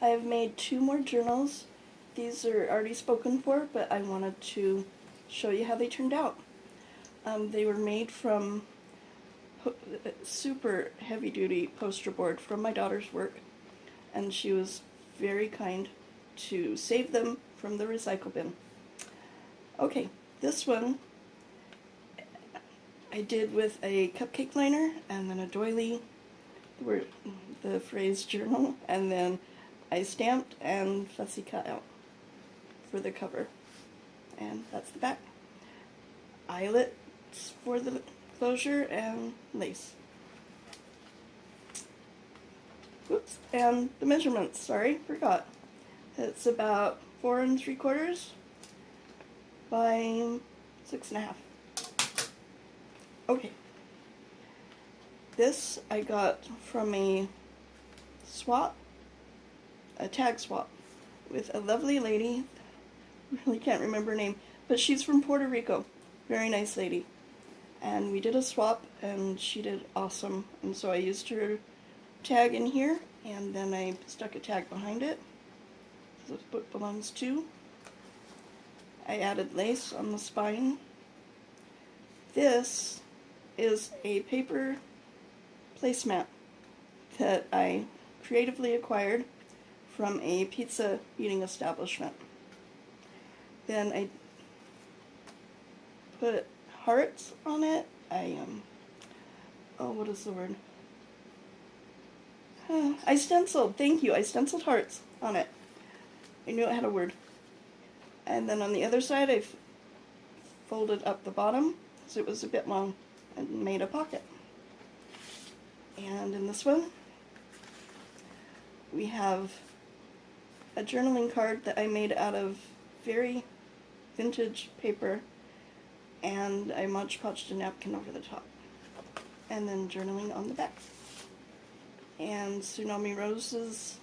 I have made 2 more journals. These are already spoken for, but I wanted to show you how they turned out. They were made from super heavy-duty poster board from my daughter's work, and she was very kind to save them from the recycle bin. Okay, this one I did with a cupcake liner and then a doily, where the phrase journal, and then I stamped and fussy cut out for the cover. And that's the back. Eyelets for the closure and lace. Oops, and the measurements, sorry, forgot. It's about 4 3/4 by 6 1/2. Okay. This I got from a swap, a tag swap, with a lovely lady. Really can't remember her name, but she's from Puerto Rico. Very nice lady. And we did a swap, and she did awesome. And so I used her tag in here, and then I stuck a tag behind it. So the book belongs to. I added lace on the spine. This is a paper placemat that I creatively acquired from a pizza eating establishment. Then I put hearts on it. What is the word? I stenciled, thank you, I stenciled hearts on it. I knew it had a word. And then on the other side I folded up the bottom so it was a bit long and made a pocket. And in this one we have a journaling card that I made out of very vintage paper, and I Mod Podged a napkin over the top. And then journaling on the back. And Tsunami Rose's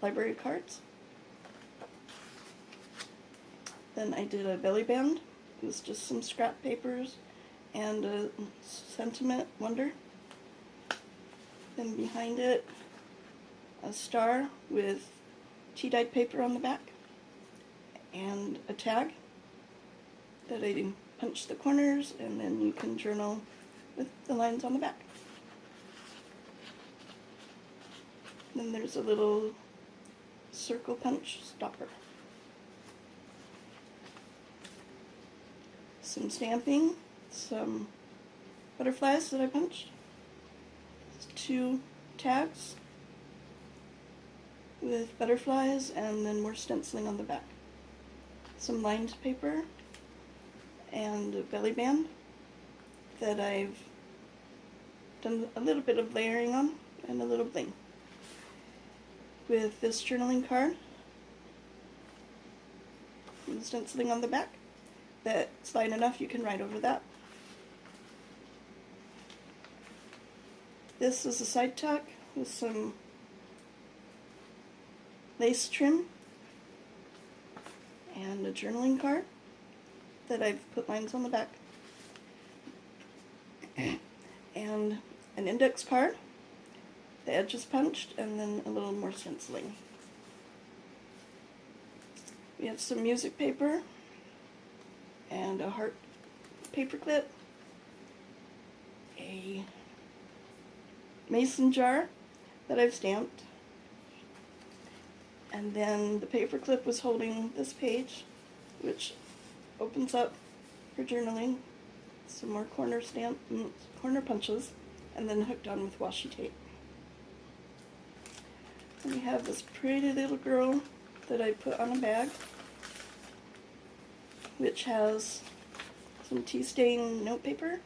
library cards. Then I did a belly band. It was just some scrap papers and a sentiment wonder. Then behind it, a star with tea-dyed paper on the back and a tag that I punched the corners, and then you can journal with the lines on the back. Then there's a little circle punch stopper. Some stamping, some butterflies that I punched, 2 tags with butterflies, and then more stenciling on the back. Some lined paper and a belly band that I've done a little bit of layering on, and a little bling. With this journaling card and stenciling on the back that's light enough you can write over that. This is a side tuck with some lace trim and a journaling card that I've put lines on the back. And an index card, the edges punched, and then a little more stenciling. We have some music paper and a heart paper clip, a mason jar that I've stamped, and then the paper clip was holding this page, which opens up for journaling, some more corner punches, and then hooked on with washi tape. And we have this pretty little girl that I put on a bag, which has some tea stain note paper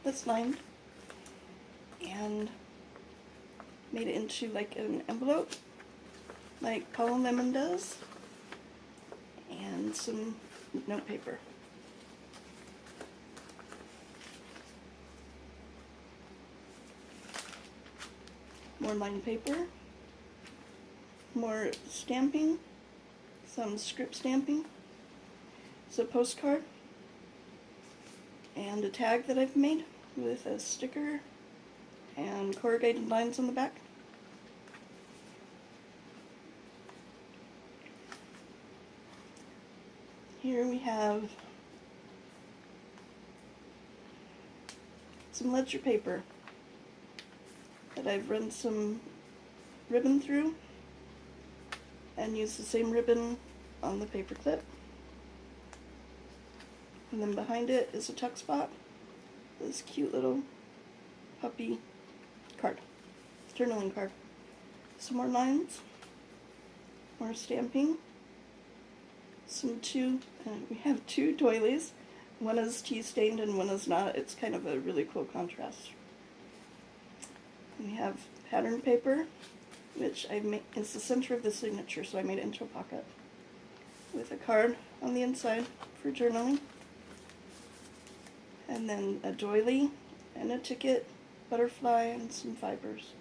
that's lined, and made it into like an envelope, like Paula Lemon does, and some note paper. More lined paper, more stamping, some script stamping. It's a postcard and a tag that I've made with a sticker and corrugated lines on the back. Here we have some ledger paper that I've run some ribbon through and used the same ribbon on the paper clip. And then behind it is a tuck spot, this cute little puppy card, journaling card. Some more lines, more stamping, we have two doilies. One is tea stained and one is not. It's kind of a really cool contrast. And we have pattern paper, which is the center of the signature, so I made it into a pocket with a card on the inside for journaling. And then a doily and a ticket, butterfly, and some fibers.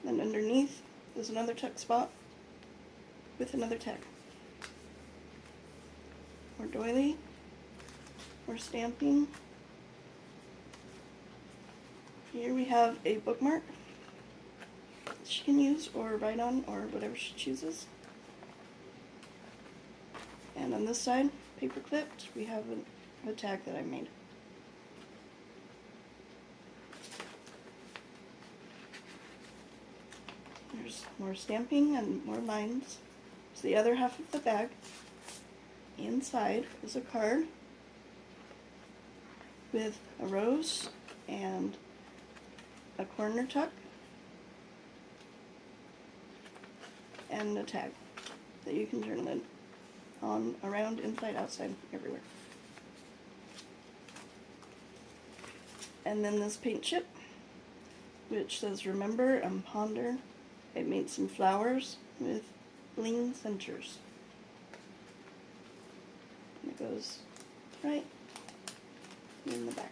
And underneath is another tuck spot with another tag. More doily, more stamping. Here we have a bookmark she can use or write on or whatever she chooses. And on this side, paper clipped, we have a tag that I made. There's more stamping and more lines. So the other half of the bag. Inside is a card with a rose and a corner tuck and a tag that you can journal in on, around, inside, outside, everywhere. And then this paint chip, which says remember and ponder. I made some flowers with bling centers. And it goes right in the back.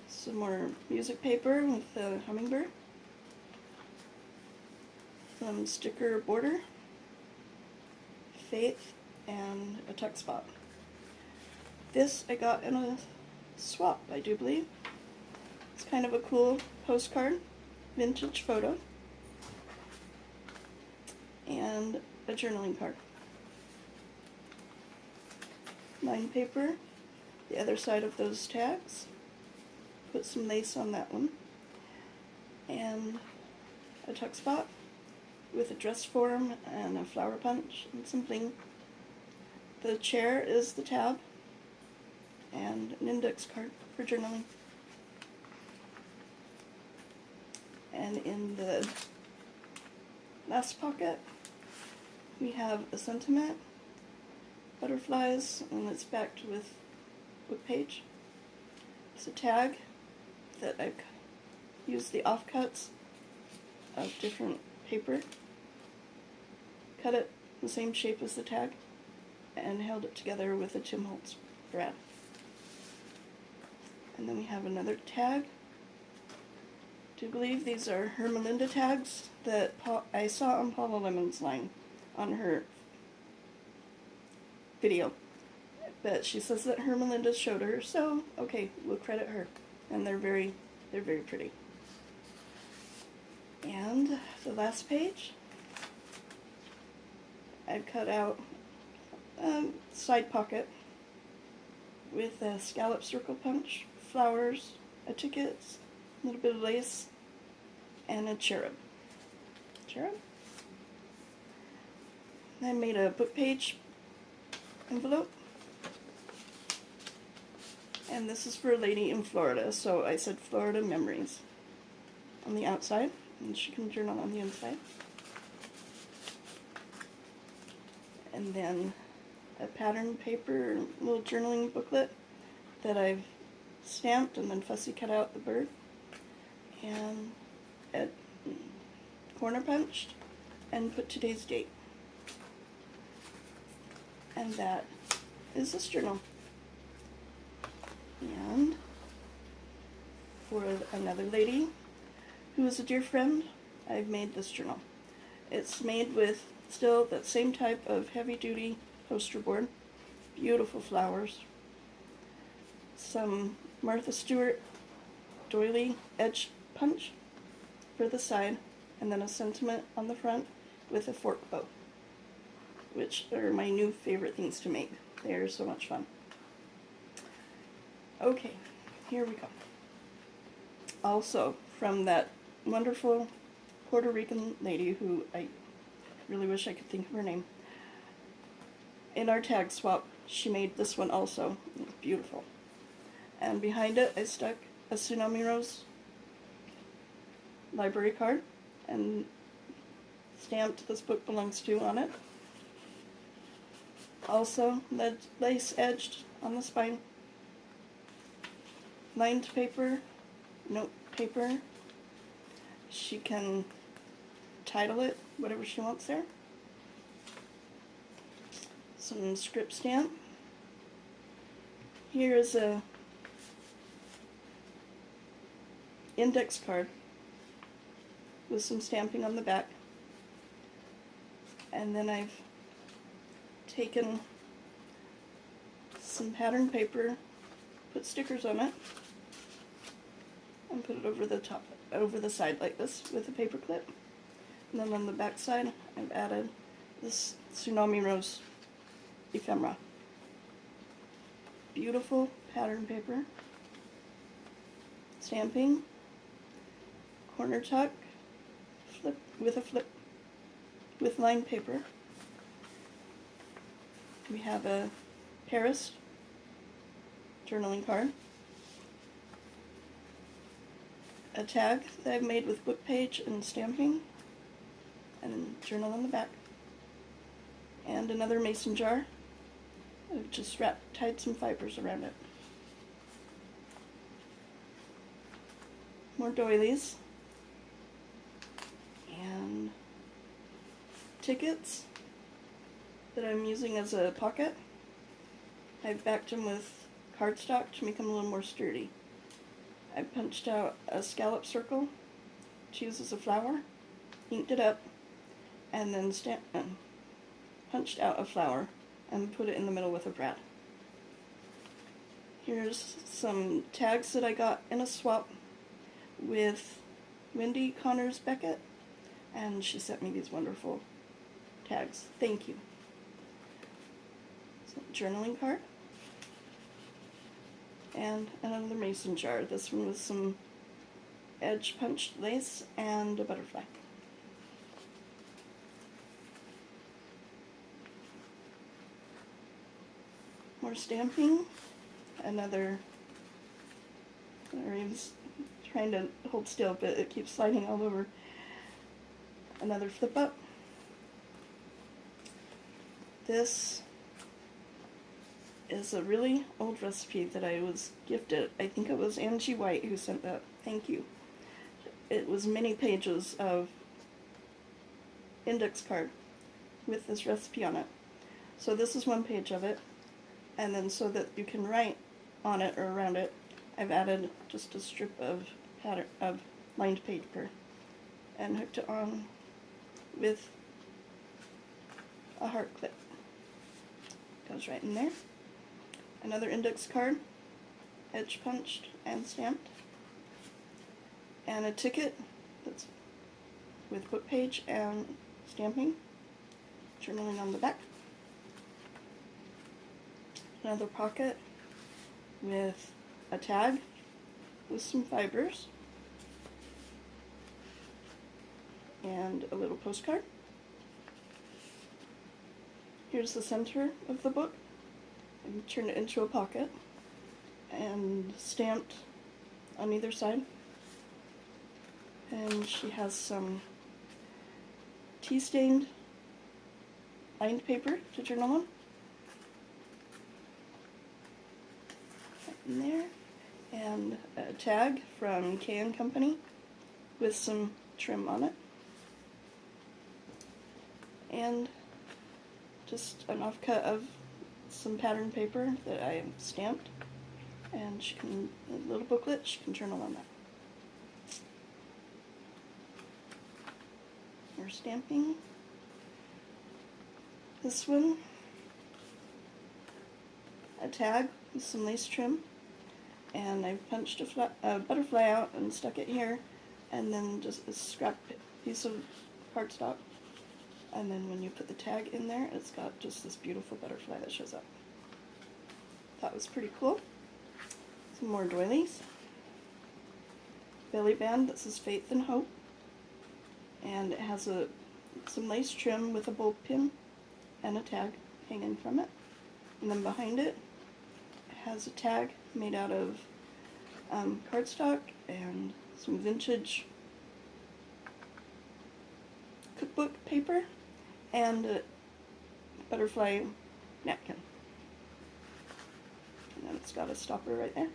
Some more music paper with the hummingbird. Some sticker border, faith, and a tuck spot. This I got in a swap, I do believe. It's kind of a cool postcard, vintage photo, and a journaling card. Line paper, the other side of those tags. Put some lace on that one. And a tuck spot with a dress form and a flower punch and some bling. The chair is the tab and an index card for journaling. And in the last pocket, we have a sentiment, butterflies, and it's backed with book page. It's a tag that I've used the offcuts of different paper, cut it the same shape as the tag, and held it together with a Tim Holtz brad. And then we have another tag. I do believe these are her Melinda tags that I saw on Paula Lemon's line on her video. But she says that her Melinda showed her, so okay, we'll credit her. And they're very pretty. And the last page, I've cut out a side pocket with a scallop circle punch, flowers, a ticket, a little bit of lace, and a cherub. Cherub? I made a book page envelope. And this is for a lady in Florida, so I said Florida Memories on the outside, and she can journal on the inside. And then a pattern paper little journaling booklet that I've stamped and then fussy cut out the bird and corner punched and put today's date. And that is this journal. And for another lady who is a dear friend, I've made this journal. It's made with still that same type of heavy-duty poster board, beautiful flowers, some Martha Stewart doily edge punch for the side, and then a sentiment on the front, with a fork bow, which are my new favorite things to make. They are so much fun. Okay, here we go. Also, from that wonderful Puerto Rican lady who I really wish I could think of her name. In our tag swap, she made this one also. It's beautiful. And behind it, I stuck a Tsunami Rose library card and stamped "This Book Belongs To" on it. Also, lace edged on the spine. Lined paper, note paper. She can title it whatever she wants there. Some script stamp. Here is a index card with some stamping on the back. And then I've taken some pattern paper, put stickers on it, and put it over the top, over the side like this with a paper clip. And then on the back side, I've added this Tsunami Rose ephemera. Beautiful pattern paper. Stamping. Corner tuck. Flip with lined paper. We have a Paris journaling card. A tag that I've made with book page and stamping, and a journal on the back. And another mason jar. I've just tied some fibers around it. More doilies. And tickets that I'm using as a pocket. I've backed them with cardstock to make them a little more sturdy. I punched out a scallop circle to use as a flower, inked it up, and then punched out a flower and put it in the middle with a brad. Here's some tags that I got in a swap with Wendy Connors Beckett, and she sent me these wonderful tags. Thank you. So, journaling card. And another mason jar. This one with some edge punched lace and a butterfly. More stamping. Another. Reeves trying to hold still, but it keeps sliding all over. Another flip up. This is a really old recipe that I was gifted. I think it was Angie White who sent that. Thank you. It was many pages of index card with this recipe on it. So this is one page of it, and then so that you can write on it or around it, I've added just a strip of lined paper and hooked it on with a heart clip. Goes right in there. Another index card, edge punched and stamped, and a ticket that's with book page and stamping, journaling on the back. Another pocket with a tag with some fibers and a little postcard. Here's the center of the book. And turn it into a pocket and stamped on either side. And she has some tea-stained lined paper to journal on. Right in there. And a tag from K & Company with some trim on it. And just an offcut of some pattern paper that I stamped, and she can, a little booklet, she can journal on that. More stamping. This one, a tag with some lace trim, and I punched a butterfly out and stuck it here, and then just a scrap piece of cardstock And then when you put the tag in there, it's got just this beautiful butterfly that shows up. That was pretty cool. Some more doilies. Belly band that says Faith and Hope. And it has some lace trim with a bow pin and a tag hanging from it. And then behind it, it has a tag made out of cardstock and some vintage cookbook paper and a butterfly napkin. And then it's got a stopper right there.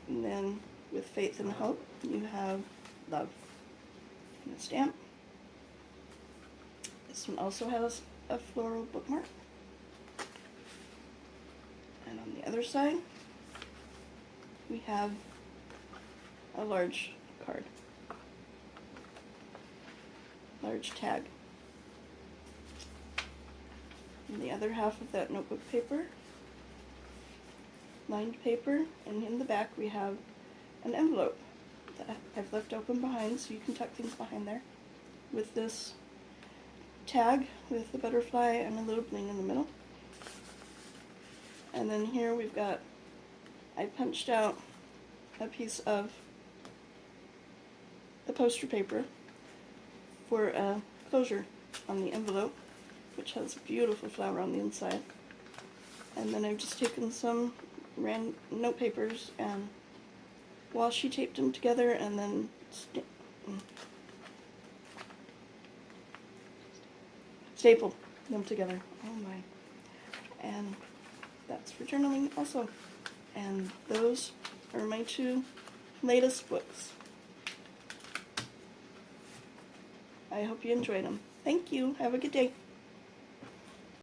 And then with Faith and Hope, you have love and a stamp. This one also has a floral bookmark. And on the other side, we have a large card, large tag. And the other half of that notebook paper, lined paper, and in the back we have an envelope that I've left open behind so you can tuck things behind there with this tag with the butterfly and a little bling in the middle. And then here we've got, I punched out a piece of the poster paper for a closure on the envelope, which has a beautiful flower on the inside. And then I've just taken some note papers and washi taped them together and then stapled them together. Oh my. And that's for journaling also. And those are my 2 latest books. I hope you enjoyed them. Thank you. Have a good day.